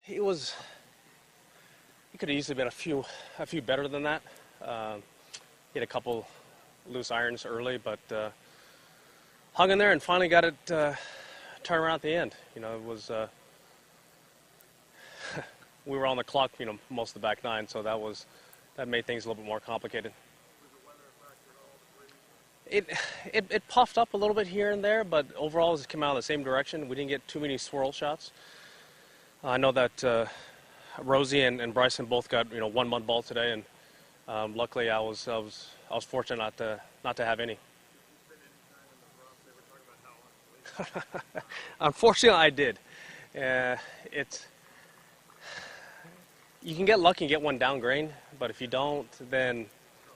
He was. He could have easily been a few better than that. He had a couple loose irons early, but hung in there and finally got it turned around at the end. You know, it was. We were on the clock, you know, most of the back nine, so that made things a little bit more complicated. It puffed up a little bit here and there, but overall it came out in the same direction. We didn't get too many swirl shots. I know that Rosie and Bryson both got, you know, one mud ball today, and luckily I was fortunate not to have any. Unfortunately, I did. You can get lucky and get one down green, but if you don't, then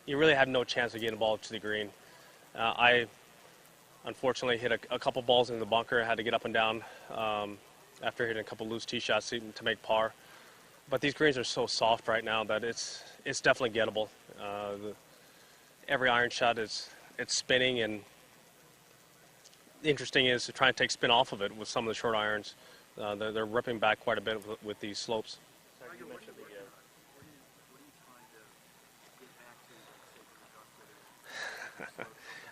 you really have no chance of getting the ball to the green. I unfortunately hit a couple balls in the bunker. I had to get up and down after hitting a couple loose tee shots to make par. But these greens are so soft right now that it's definitely gettable. Every iron shot it's spinning, and the interesting is to try and take spin off of it with some of the short irons. They're ripping back quite a bit with these slopes.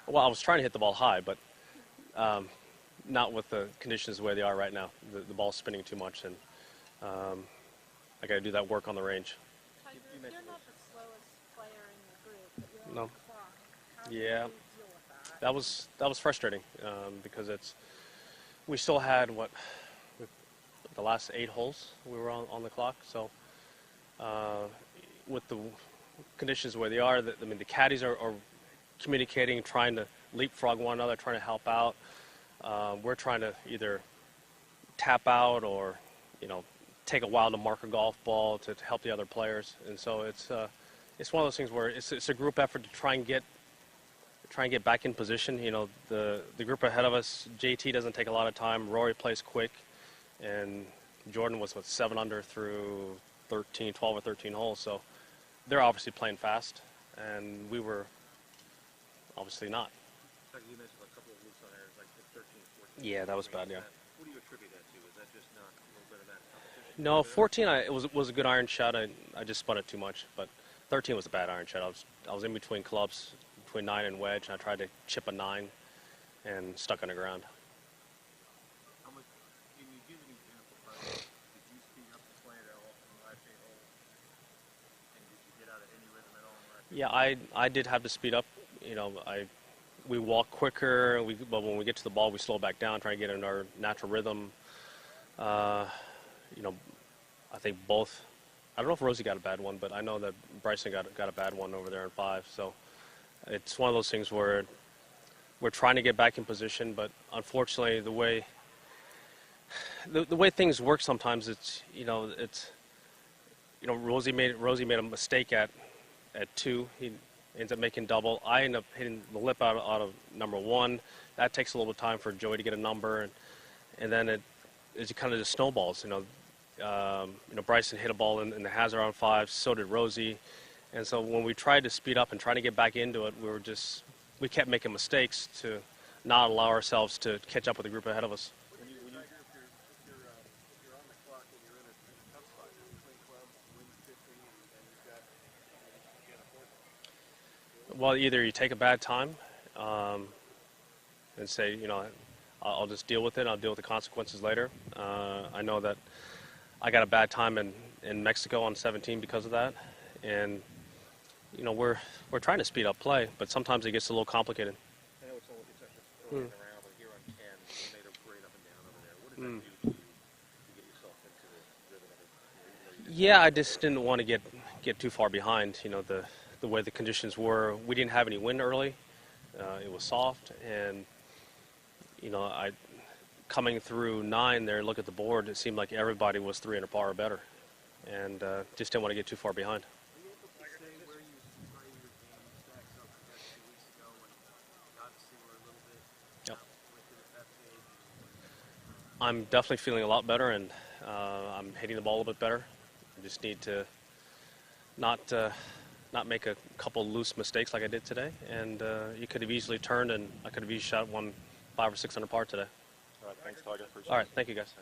Well, I was trying to hit the ball high, but not with the conditions the way they are right now. The ball's spinning too much, and I got to do that work on the range. Tiger, you're not the slowest player in the group, but you're No. on the clock. How Yeah. do you deal with that? That was frustrating because we still had the last 8 holes we were on the clock. So with the conditions the way they are, I mean the caddies are communicating, trying to leapfrog one another, trying to help out. We're trying to either tap out or, you know, take a while to mark a golf ball to help the other players. And so it's one of those things where it's a group effort to try and get back in position. You know, the group ahead of us, JT doesn't take a lot of time. Rory plays quick, and Jordan was 7 under through 12 or 13 holes. So they're obviously playing fast, and we were obviously not. You mentioned a couple of loose irons, like 13, 14. Yeah, that was bad. Yeah. What do you attribute that to? Is that just not a little bit of that competition? No, 14 it was a good iron shot. I just spun it too much, but 13 was a bad iron shot. I was in between clubs, between 9 and wedge, and I tried to chip a 9 and stuck on the ground. How much, can you give an example? Did you speed up the play at all in the last 8 holes? And did you get out of any rhythm at all in the last 8 holes? Yeah, I did have to speed up. You know, we walk quicker, but when we get to the ball, we slow back down, trying to get in our natural rhythm. You know, I think both. I don't know if Rosie got a bad one, but I know that Bryson got a bad one over there in 5. So it's one of those things where we're trying to get back in position, but unfortunately, the way things work sometimes, Rosie made a mistake at 2. He ends up making double. I end up hitting the lip out of number 1. That takes a little bit of time for Joey to get a number, and then it kind of just snowballs. Bryson hit a ball in the hazard on 5. So did Rosie, and so when we tried to speed up and try to get back into it, we kept making mistakes to not allow ourselves to catch up with the group ahead of us. If you're on the clock and you're in a tough spot, between clubs, win 15, and you've got you get a 4. Well, either you take a bad time and say, you know, I'll just deal with it. I'll deal with the consequences later. I know that I got a bad time in Mexico on 17 because of that, and you know we're trying to speed up play, but sometimes it gets a little complicated. I know it's just throwing around, but here on 10, you made a great up and down over there. What does that do to you to get yourself into the rhythm of it? Yeah, I just didn't want to get too far behind. You know, the way the conditions were. We didn't have any wind early. It was soft, and you know, coming through 9 there, look at the board, it seemed like everybody was 3 under par or better, and just didn't want to get too far behind. Are you able to say where your game stacks up compared to 2 weeks ago when obviously we're a little bit Yep. with it at that stage? I'm definitely feeling a lot better, and I'm hitting the ball a little bit better. I just need to not make a couple loose mistakes like I did today, and you could have easily turned, and I could have easily shot 5 or 6 under par today. All right, thanks, Tiger. All right, thank you guys.